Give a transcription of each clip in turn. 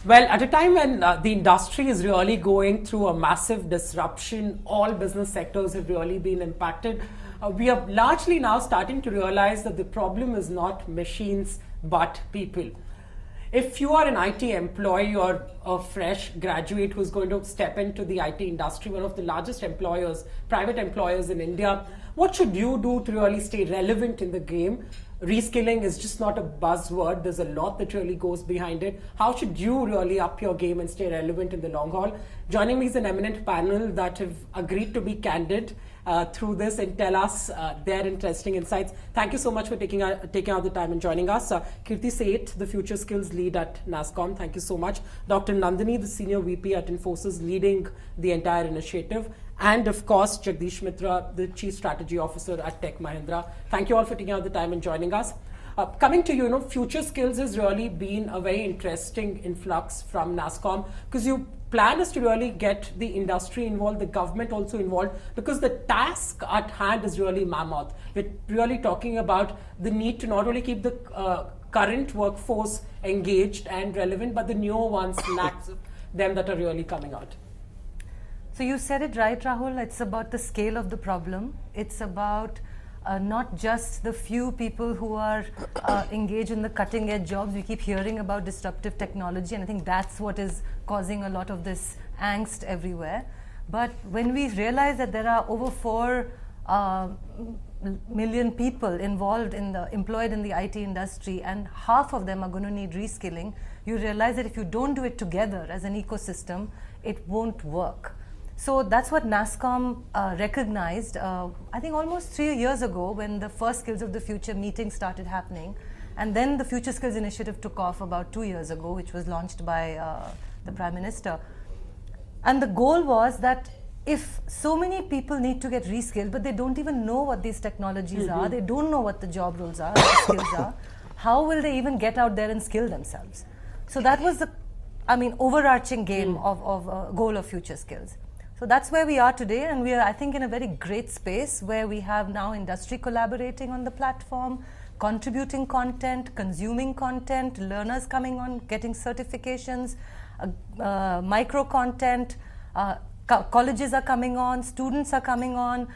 Well, at a time when the industry is really going through a massive disruption, all business sectors have really been impacted. We are largely now starting to realize that the problem is not machines but people. If you are an IT employee or a fresh graduate who's going to step into the IT industry, one of the largest employers, private employers in India, what should you do to really stay relevant in the game? Reskilling is just not a buzzword. There's a lot that really goes behind it. How should you really up your game and stay relevant in the long haul? Joining me is an eminent panel that have agreed to be candid through this and tell us their interesting insights. Thank you so much for taking out the time and joining us. Kirti Seth, the Future Skills lead at Nasscom. Thank you so much. Dr. Nandini, the Senior VP at Infosys, leading the entire initiative. And of course, Jagdish Mitra, the Chief Strategy Officer at Tech Mahindra. Thank you all for taking out the time and joining us. Coming to you, Future Skills has really been a very interesting influx from Nasscom, because your plan is to really get the industry involved, the government also involved, because the task at hand is really mammoth. We're really talking about the need to not only keep the current workforce engaged and relevant, but the newer ones, lacks of them that are really coming out. So you said it right, Rahul. It's about the scale of the problem. It's about not just the few people who are engaged in the cutting edge jobs. We keep hearing about disruptive technology, and I think that's what is causing a lot of this angst everywhere. But when we realize that there are over 4 million people involved in employed in the IT industry, and half of them are going to need reskilling, you realize that if you don't do it together as an ecosystem, it won't work. So that's what Nasscom recognized, I think almost 3 years ago, when the first Skills of the Future meeting started happening. And then the Future Skills initiative took off about 2 years ago, which was launched by the Prime Minister. And the goal was that if so many people need to get reskilled, but they don't even know what these technologies are, they don't know what the job roles are, what the skills are, how will they even get out there and skill themselves? So that was the, overarching game of goal of Future Skills. So that's where we are today, and we are, I think, in a very great space where we have now industry collaborating on the platform, contributing content, consuming content, learners coming on, getting certifications, micro content, colleges are coming on, students are coming on,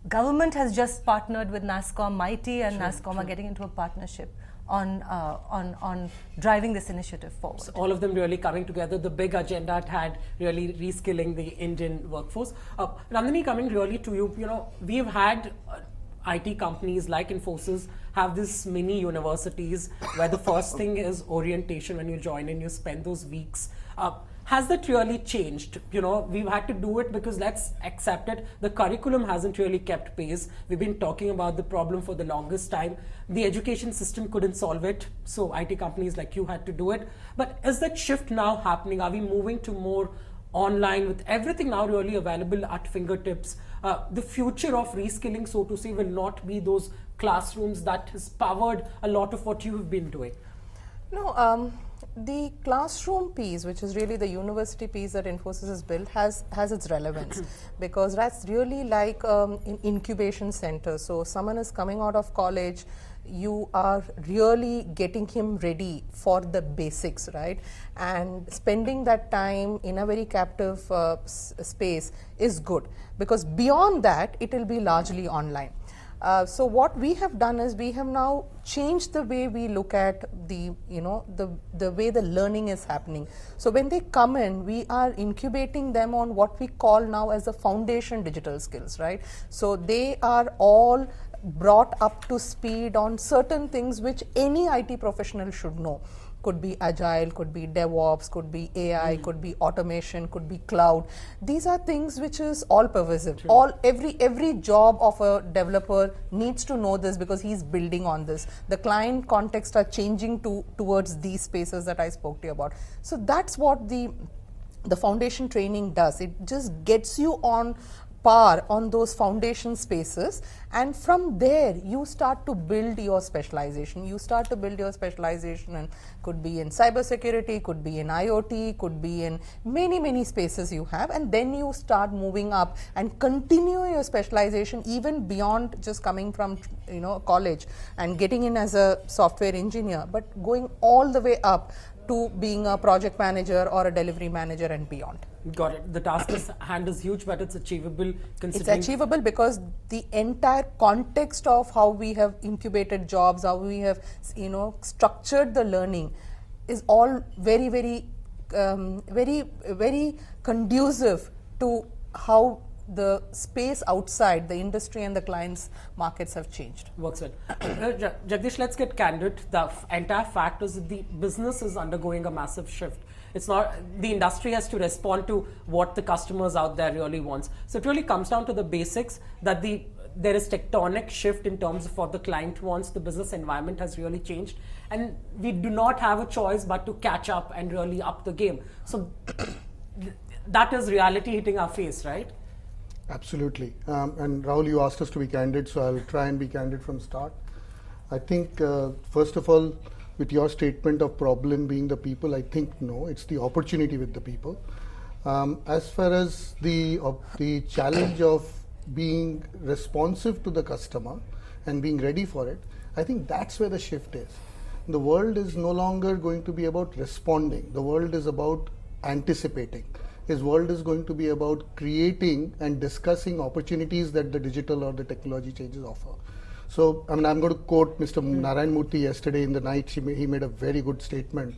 government has just partnered with Nasscom, MIT and Nasscom are getting into a partnership on driving this initiative forward. So all of them really coming together. The big agenda at hand, really reskilling the Indian workforce. Nandini, coming really to you, we've had IT companies like Infosys have these mini universities where the first thing is orientation. When you join in, you spend those weeks. Has that really changed? We've had to do it because, let's accept it, the curriculum hasn't really kept pace. We've been talking about the problem for the longest time. The education system couldn't solve it, so IT companies like you had to do it. But is that shift now happening? Are we moving to more online with everything now really available at fingertips? The future of reskilling, so to say, will not be those classrooms that has powered a lot of what you have been doing. No, the classroom piece, which is really the university piece that Infosys has built, has its relevance because that's really like an incubation center. So someone is coming out of college, you are really getting him ready for the basics, right? And spending that time in a very captive space is good, because beyond that it will be largely online. So what we have done is we have now changed the way we look at the way the learning is happening. So when they come in, we are incubating them on what we call now as the foundation digital skills, right? So they are all brought up to speed on certain things which any IT professional should know. Could be agile, could be DevOps, could be AI, could be automation, could be cloud. These are things which is all pervasive. Every job of a developer needs to know this because he's building on this. The client context are changing towards these spaces that I spoke to you about. So that's what the foundation training does. It just gets you on par on those foundation spaces, and from there you start to build your specialization. And could be in cybersecurity, could be in IoT, could be in many spaces you have, and then you start moving up and continue your specialization even beyond just coming from college and getting in as a software engineer, but going all the way up to being a project manager or a delivery manager and beyond. Got it. The task at hand is huge, but it's achievable It's considering. achievable because the entire context of how we have incubated jobs, how we have structured the learning, is all very, very, very conducive to how the space outside the industry and the clients' markets have changed. Works well. Jagdish, let's get candid. The entire fact is that the business is undergoing a massive shift. It's not, the industry has to respond to what the customers out there really wants. So it really comes down to the basics that there is tectonic shift in terms of what the client wants. The business environment has really changed, and we do not have a choice but to catch up and really up the game. So that is reality hitting our face, right? Absolutely. And Rahul, you asked us to be candid, so I'll try and be candid from start. I think, first of all, with your statement of problem being the people, I think no, it's the opportunity with the people. As far as the challenge of being responsive to the customer and being ready for it, I think that's where the shift is. The world is no longer going to be about responding. The world is about anticipating. His world is going to be about creating and discussing opportunities that the digital or the technology changes offer. So, I mean, I'm going to quote Mr. Narayan Murthy yesterday in the night. He made a very good statement.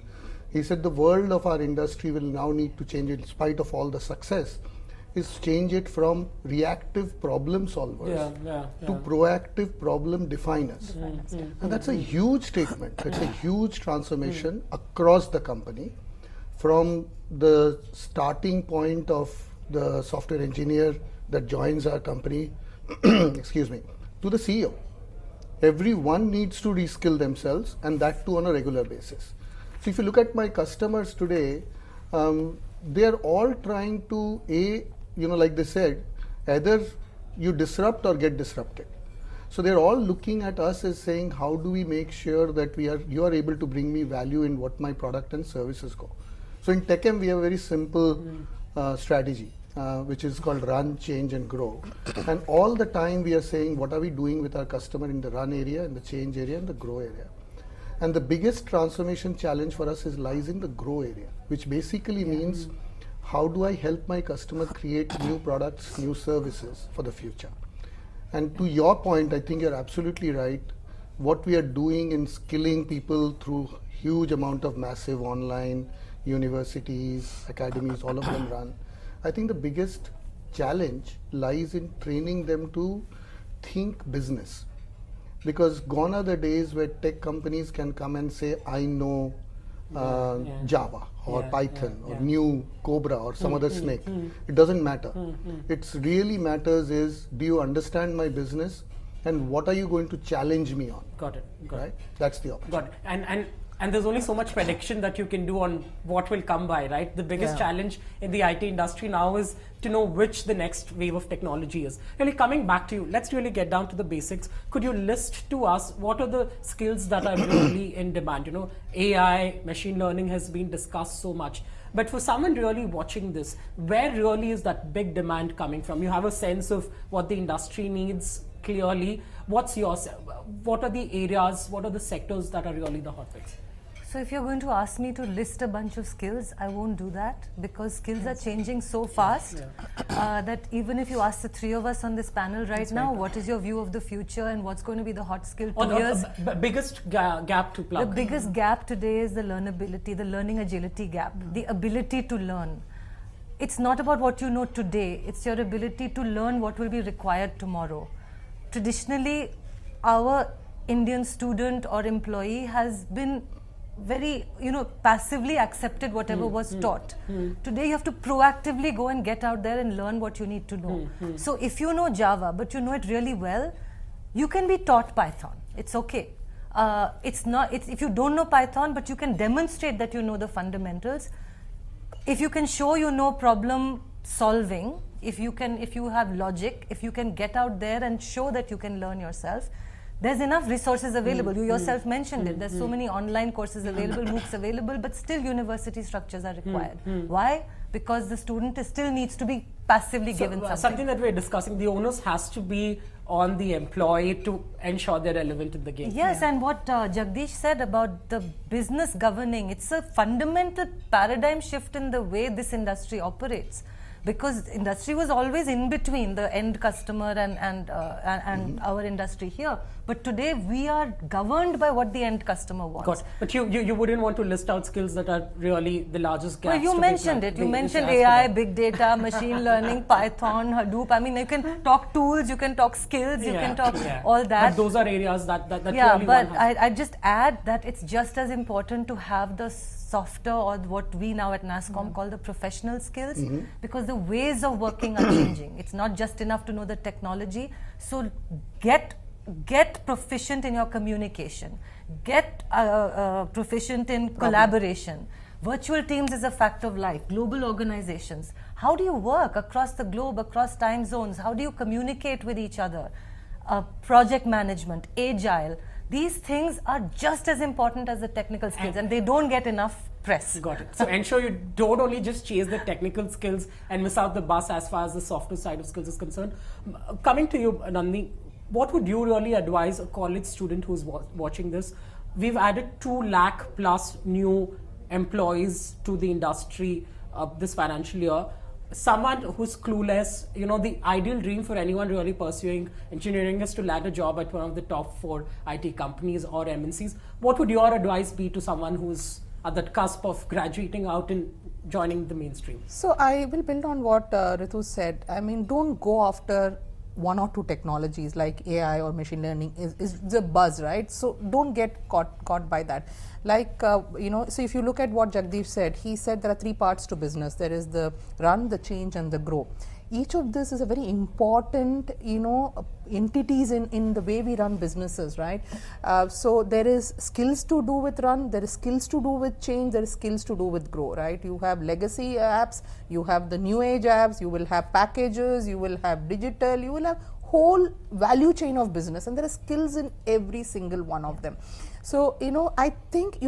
He said the world of our industry will now need to change, in spite of all the success, is change it from reactive problem solvers to proactive problem definers. And that's a huge statement. That's a huge transformation across the company, from the starting point of the software engineer that joins our company, excuse me, to the CEO. Everyone needs to reskill themselves, and that too on a regular basis. So if you look at my customers today, they are all trying to, like they said, either you disrupt or get disrupted. So they're all looking at us as saying, how do we make sure that you are able to bring me value in what my product and services go. So in TechM, we have a very simple strategy, which is called run, change, and grow. And all the time we are saying, what are we doing with our customer in the run area, in the change area, and the grow area. And the biggest transformation challenge for us lies in the grow area, which basically means, how do I help my customer create new products, new services for the future? And to your point, I think you're absolutely right. What we are doing in skilling people through huge amount of massive online universities, academies, all of them run. I think the biggest challenge lies in training them to think business. Because gone are the days where tech companies can come and say, I know Java or Python or new Cobra or some other snake. It doesn't matter. It really matters is, do you understand my business and what are you going to challenge me on? Got it. Right? That's the option. Got it. And there's only so much prediction that you can do on what will come by, right? The biggest challenge in the IT industry now is to know which the next wave of technology is. Really coming back to you, let's really get down to the basics. Could you list to us what are the skills that are really in demand? You know, AI, machine learning has been discussed so much. But for someone really watching this, where really is that big demand coming from? You have a sense of what the industry needs clearly. What are the areas, what are the sectors that are really the hot picks? So if you're going to ask me to list a bunch of skills, I won't do that, because skills are changing so fast that even if you ask the three of us on this panel right now, what is your view of the future and what's going to be the hot skill 2 years? Biggest gap to plug. The biggest gap today is the learnability, the learning agility gap, the ability to learn. It's not about what you know today, it's your ability to learn what will be required tomorrow. Traditionally, our Indian student or employee has been very, passively accepted whatever was taught. Today you have to proactively go and get out there and learn what you need to know. So if you know Java, but you know it really well, you can be taught Python. It's okay. If you don't know Python, but you can demonstrate that you know the fundamentals. If you can show you know problem solving, if you have logic, if you can get out there and show that you can learn yourself, there's enough resources available. You yourself mentioned it. There's so many online courses available, MOOCs available, but still university structures are required. Why? Because the student still needs to be passively given something. Something that we're discussing, the onus has to be on the employee to ensure they're relevant in the game. Yes, and what Jagdish said about the business governing, it's a fundamental paradigm shift in the way this industry operates. Because industry was always in between the end customer and our industry here. But today we are governed by what the end customer wants. Got it. But you wouldn't want to list out skills that are really the largest gaps. Well, you mentioned it. You mentioned AI, big data, machine learning, Python, Hadoop. I mean, you can talk tools, you can talk skills, you can talk all that. But those are areas that yeah, really but I just add that it's just as important to have the softer, or what we now at Nasscom call the professional skills, because the ways of working are changing. It's not just enough to know the technology. So get proficient in your communication, get proficient in collaboration. Virtual teams is a fact of life. Global organizations, how do you work across the globe, across time zones? How do you communicate with each other? Project management, agile, these things are just as important as the technical skills, and they don't get enough press. Got it. So ensure you don't only just chase the technical skills and miss out the bus as far as the softer side of skills is concerned. Coming to you, Nandini, what would you really advise a college student who's watching this? We've added 2 lakh plus new employees to the industry this financial year. Someone who's clueless, the ideal dream for anyone really pursuing engineering is to land a job at one of the top 4 IT companies or MNCs. What would your advice be to someone who's at that cusp of graduating out and joining the mainstream? So I will build on what Ritu said. I mean, don't go after 1 or 2 technologies like AI or machine learning is the buzz, right? So don't get caught by that. Like, so if you look at what Jagdish said, he said there are 3 parts to business. There is the run, the change, and the grow. Each of this is a very important, entities in the way we run businesses, right? So there is skills to do with run, there is skills to do with change, there is skills to do with grow, right? You have legacy apps, you have the new age apps, you will have packages, you will have digital, you will have whole value chain of business, and there are skills in every single one of them. So, I think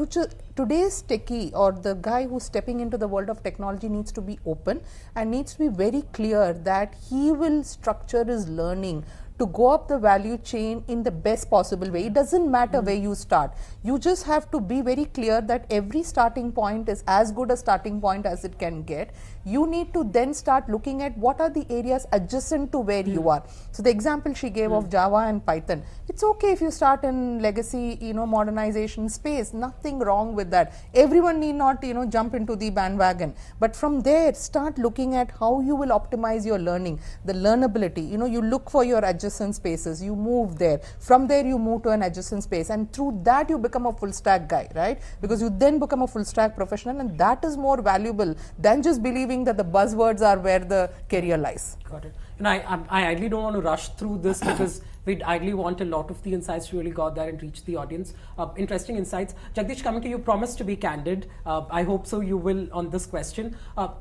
today's techie or the guy who's stepping into the world of technology needs to be open and needs to be very clear that he will structure his learning to go up the value chain in the best possible way. It doesn't matter where you start. You just have to be very clear that every starting point is as good a starting point as it can get. You need to then start looking at what are the areas adjacent to where you are. So the example she gave of Java and Python, it's okay if you start in legacy, modernization space, nothing wrong with that. Everyone need not, jump into the bandwagon. But from there, start looking at how you will optimize your learning, the learnability. You look for your adjacent spaces, you move there. From there, you move to an adjacent space, and through that, you become a full stack guy, right? Because you then become a full stack professional, and that is more valuable than just believing that the buzzwords are where the career lies. Got it. I ideally don't want to rush through this because we'd ideally want a lot of the insights to really go out there and reach the audience. Interesting insights. Jagdish, coming to you, promise to be candid. I hope so you will on this question.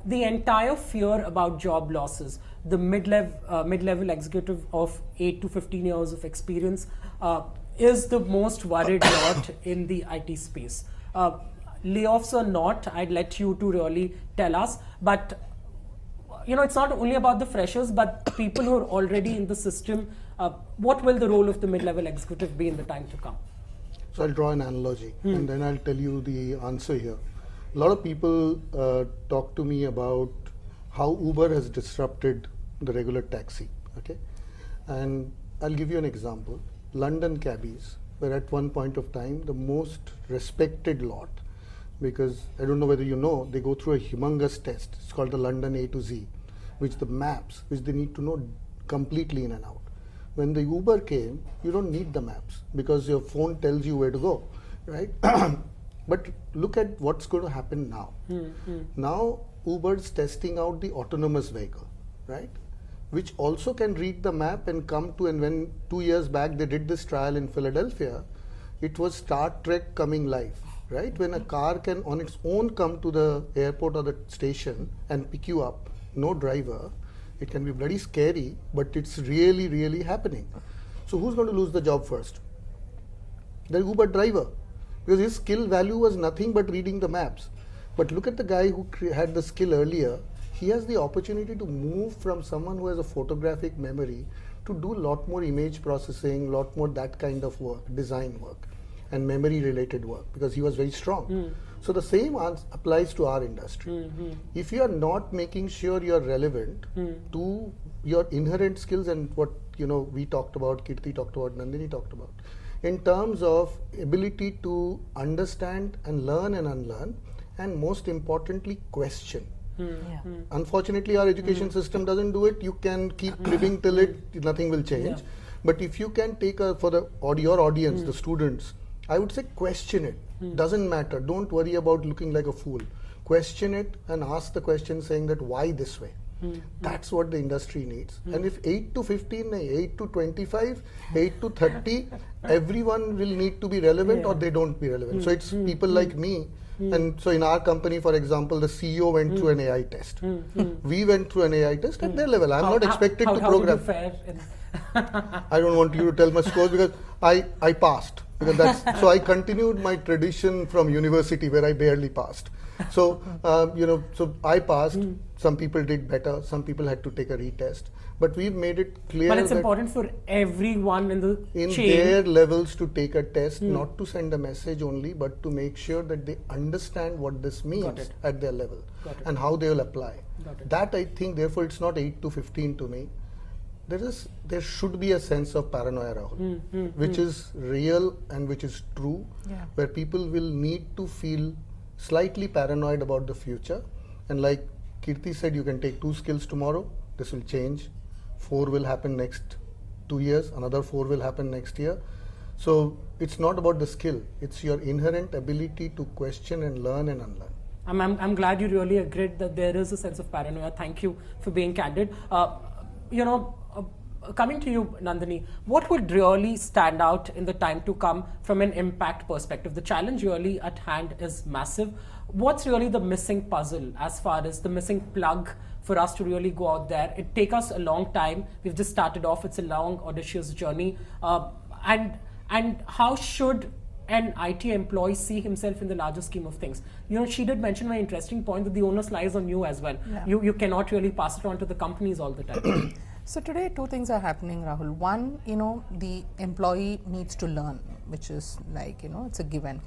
The entire fear about job losses, the mid-level executive of 8 to 15 years of experience is the most worried lot in the IT space. Layoffs or not, I'd let you to really tell us. But it's not only about the freshers, but people who are already in the system. What will the role of the mid-level executive be in the time to come? So I'll draw an analogy and then I'll tell you the answer here. A lot of people talk to me about how Uber has disrupted the regular taxi, okay? And I'll give you an example. London cabbies were at one point of time the most respected lot, because I don't know whether you know, they go through a humongous test. It's called the London A to Z, which the maps, which they need to know completely in and out. When the Uber came, you don't need the maps because your phone tells you where to go, right? But look at what's going to happen now. Now Uber's testing out the autonomous vehicle, right? Which also can read the map and come to, and when 2 years back they did this trial in Philadelphia, it was Star Trek coming live. Right? When a car can on its own come to the airport or the station and pick you up, no driver, it can be bloody scary, but it's really, really happening. So who's going to lose the job first? the Uber driver, because his skill value was nothing but reading the maps. But look at the guy who had the skill earlier. He has the opportunity to move from someone who has a photographic memory to do a lot more image processing, lot more that kind of work, design work and memory related work, because he was very strong. So the same applies to our industry. If you are not making sure you are relevant to your inherent skills and what we talked about, Kirti talked about, Nandini talked about, in terms of ability to understand and learn and unlearn, and most importantly, question. Unfortunately, our education system doesn't do it. You can keep cribbing till nothing will change. But if you can take for your audience, the students, I would say question it. Doesn't matter. Don't worry about looking like a fool. Question it and ask the question saying that why this way. That's what the industry needs. And if 8 to 15, 8 to 25, 8 to 30, everyone will need to be relevant or they don't be relevant. So it's people like me. And so in our company, for example, the CEO went through an AI test. We went through an AI test at their level. I'm not expected to program. I don't want you to tell my scores because I passed. Because so I continued my tradition from university where I barely passed. So so I passed. Some people did better. Some people had to take a retest. But we've made it clear. But it's important for everyone in the chain, their levels to take a test, not to send a message only, but to make sure that they understand what this means at their level and how they will apply. That I think, therefore, it's not 8 to 15 to me. There should be a sense of paranoia, Rahul, which is real and which is true, where people will need to feel slightly paranoid about the future. And like Kirti said, you can take 2 skills tomorrow, this will change. 4 will happen next 2 years, another 4 will happen next year. So it's not about the skill, it's your inherent ability to question and learn and unlearn. I'm glad you really agreed that there is a sense of paranoia. Thank you for being candid. Coming to you, Nandini, what would really stand out in the time to come from an impact perspective? The challenge really at hand is massive. What's really the missing puzzle as far as the missing plug for us to really go out there? It takes us a long time. We've just started off. It's a long, audacious journey. And how should an IT employee see himself in the larger scheme of things? She did mention an interesting point that the onus lies on you as well. You cannot really pass it on to the companies all the time. So today 2 things are happening, Rahul. One, the employee needs to learn, which is like, it's a given.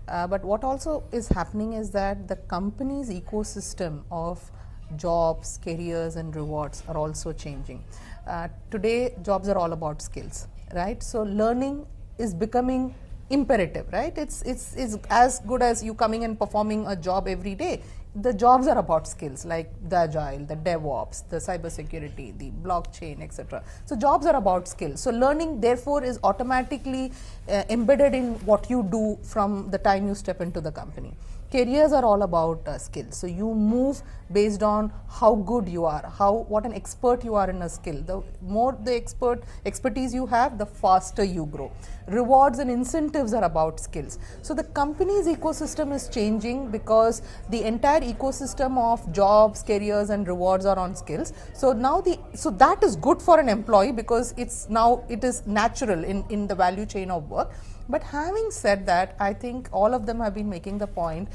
But what also is happening is that the company's ecosystem of jobs, careers and rewards are also changing. Today, jobs are all about skills, right? So learning is becoming imperative, right? It's as good as you coming and performing a job every day. The jobs are about skills like the agile, the DevOps, the cybersecurity, the blockchain, etc. So jobs are about skills. So learning therefore is automatically embedded in what you do from the time you step into the company. Careers are all about skills. So you move based on how good you are, what an expert you are in a skill. The more the expertise you have, the faster you grow. Rewards and incentives are about skills. So the company's ecosystem is changing because the entire ecosystem of jobs, careers and rewards are on skills. So now that is good for an employee because it is natural in the value chain of work. But having said that, I think all of them have been making the point,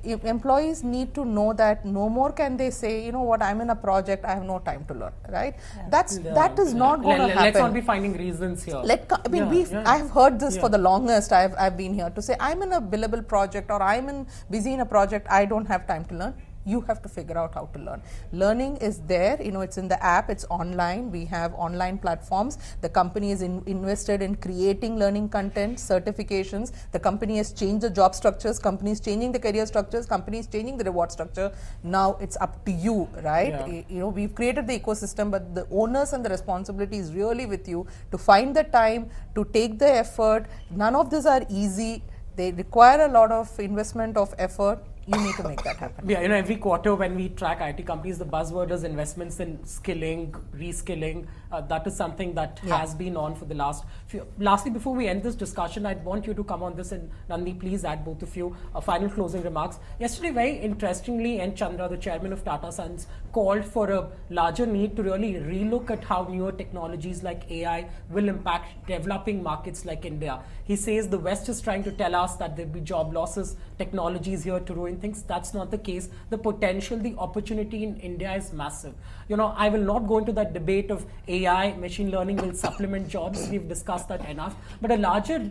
employees need to know that no more can they say, I'm in a project, I have no time to learn, right? That is not going to happen. Let's not be finding reasons here. I have heard this for the longest I've been here to say, I'm in a billable project or I'm busy in a project, I don't have time to learn. You have to figure out how to learn. Learning is there, it's in the app, it's online. We have online platforms. The company is invested in creating learning content, certifications. The company has changed the job structures, company is changing the career structures, company is changing the reward structure. Now it's up to you, right? We've created the ecosystem, but the onus and the responsibility is really with you to find the time, to take the effort. None of these are easy. They require a lot of investment of effort. you need to make that happen. Yeah, every quarter when we track IT companies, the buzzword is investments in skilling, reskilling. That is something that has been on for the last few. Lastly, before we end this discussion, I'd want you to come on this, and Nandi, please add, both of you, final closing remarks. Yesterday, very interestingly, N. Chandra, the chairman of Tata Sons, called for a larger need to really relook at how newer technologies like AI will impact developing markets like India. He says the West is trying to tell us that there'll be job losses, technology is here to ruin things. That's not the case. The potential, the opportunity in India is massive. I will not go into that debate of AI, machine learning will supplement jobs. We've discussed that enough. But a larger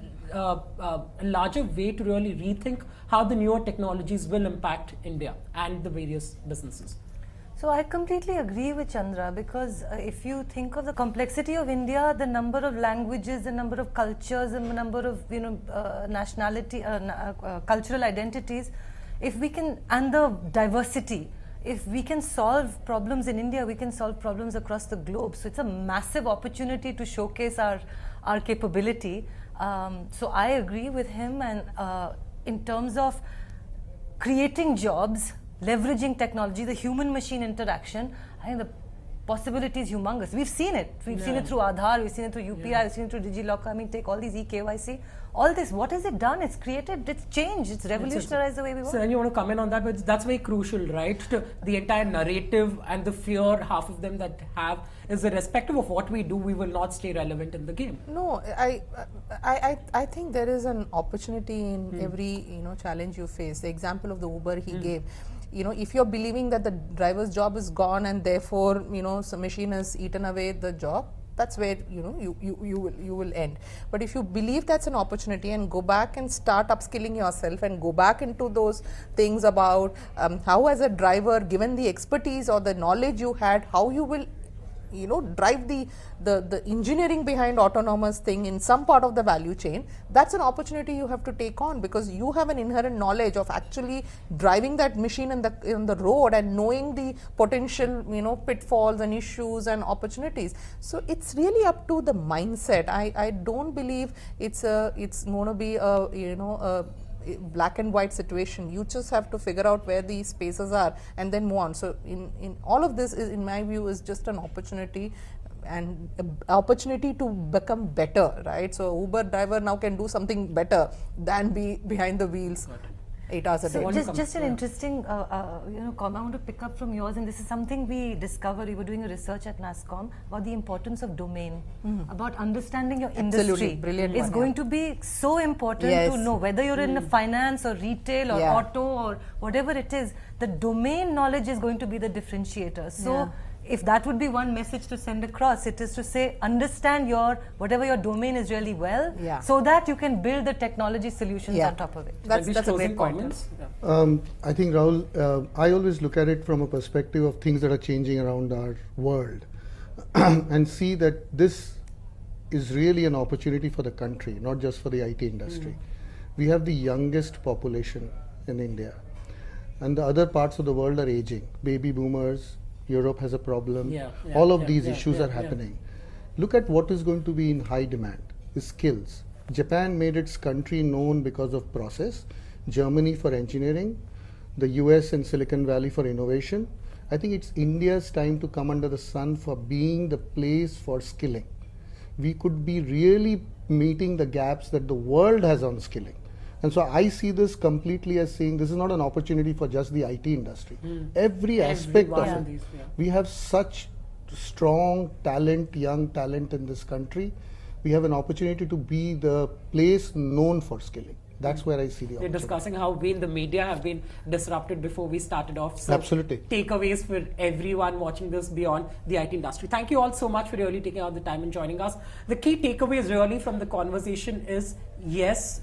way to really rethink how the newer technologies will impact India and the various businesses. So I completely agree with Chandra, because if you think of the complexity of India, the number of languages, the number of cultures, and the number of nationality, cultural identities, if we can, and the diversity, if we can solve problems in India, we can solve problems across the globe. So it's a massive opportunity to showcase our capability. So I agree with him, and in terms of creating jobs, leveraging technology, the human-machine interaction, I think the possibility is humongous. We've seen it. We've seen it through Aadhaar, we've seen it through UPI, we've seen it through DigiLocker. I mean, take all these eKYC, all this. What has it done? It's created, it's changed, it's revolutionized the way we work. So then you want to comment on that, but that's very crucial, right? To the entire narrative and the fear, half of them that have, is irrespective of what we do, we will not stay relevant in the game. No, I think there is an opportunity in every challenge you face. The example of the Uber he gave. If you're believing that the driver's job is gone and therefore some machine has eaten away the job, that's where you will end. But if you believe that's an opportunity and go back and start upskilling yourself and go back into those things about how, as a driver, given the expertise or the knowledge you had, how you will drive the engineering behind autonomous thing in some part of the value chain, that's an opportunity you have to take on, because you have an inherent knowledge of actually driving that machine in the road and knowing the potential pitfalls and issues and opportunities. So it's really up to the mindset. I don't believe it's going to be a black and white situation. You just have to figure out where these spaces are and then move on. So in all of this, is, in my view, is just an opportunity, and opportunity to become better, right? So Uber driver now can do something better than be behind the wheels 8 hours a day. So just an interesting comment I want to pick up from yours, and this is something we discovered. We were doing a research at Nasscom about the importance of domain, about understanding your industry. Brilliant. It's going to be so important to know whether you're in finance or retail or auto or whatever it is. The domain knowledge is going to be the differentiator. So if that would be one message to send across, it is to say, understand whatever your domain is really well, so that you can build the technology solutions on top of it. That's a great point. I think, Rahul, I always look at it from a perspective of things that are changing around our world and see that this is really an opportunity for the country, not just for the IT industry. We have the youngest population in India, and the other parts of the world are aging. Baby boomers, Europe has a problem. All of these issues are happening. Look at what is going to be in high demand, is skills. Japan made its country known because of process, Germany for engineering, the US and Silicon Valley for innovation. I think it's India's time to come under the sun for being the place for skilling. We could be really meeting the gaps that the world has on skilling. And so I see this completely as saying this is not an opportunity for just the IT industry. Every aspect of it. We have such strong talent, young talent in this country. We have an opportunity to be the place known for skilling. That's where I see the opportunity. We're discussing how we in the media have been disrupted before we started off. So absolutely. Takeaways for everyone watching this beyond the IT industry. Thank you all so much for really taking out the time and joining us. The key takeaways really from the conversation is, yes,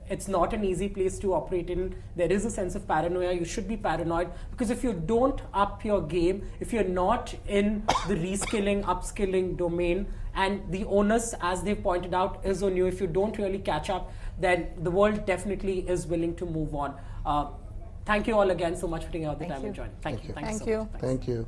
it's not an easy place to operate in. There is a sense of paranoia. You should be paranoid, because if you don't up your game, if you're not in the reskilling, upskilling domain, and the onus, as they've pointed out, is on you, if you don't really catch up, then the world definitely is willing to move on. Thank you all again so much for taking out the time and joining. Thank you. Thank you. Thank you.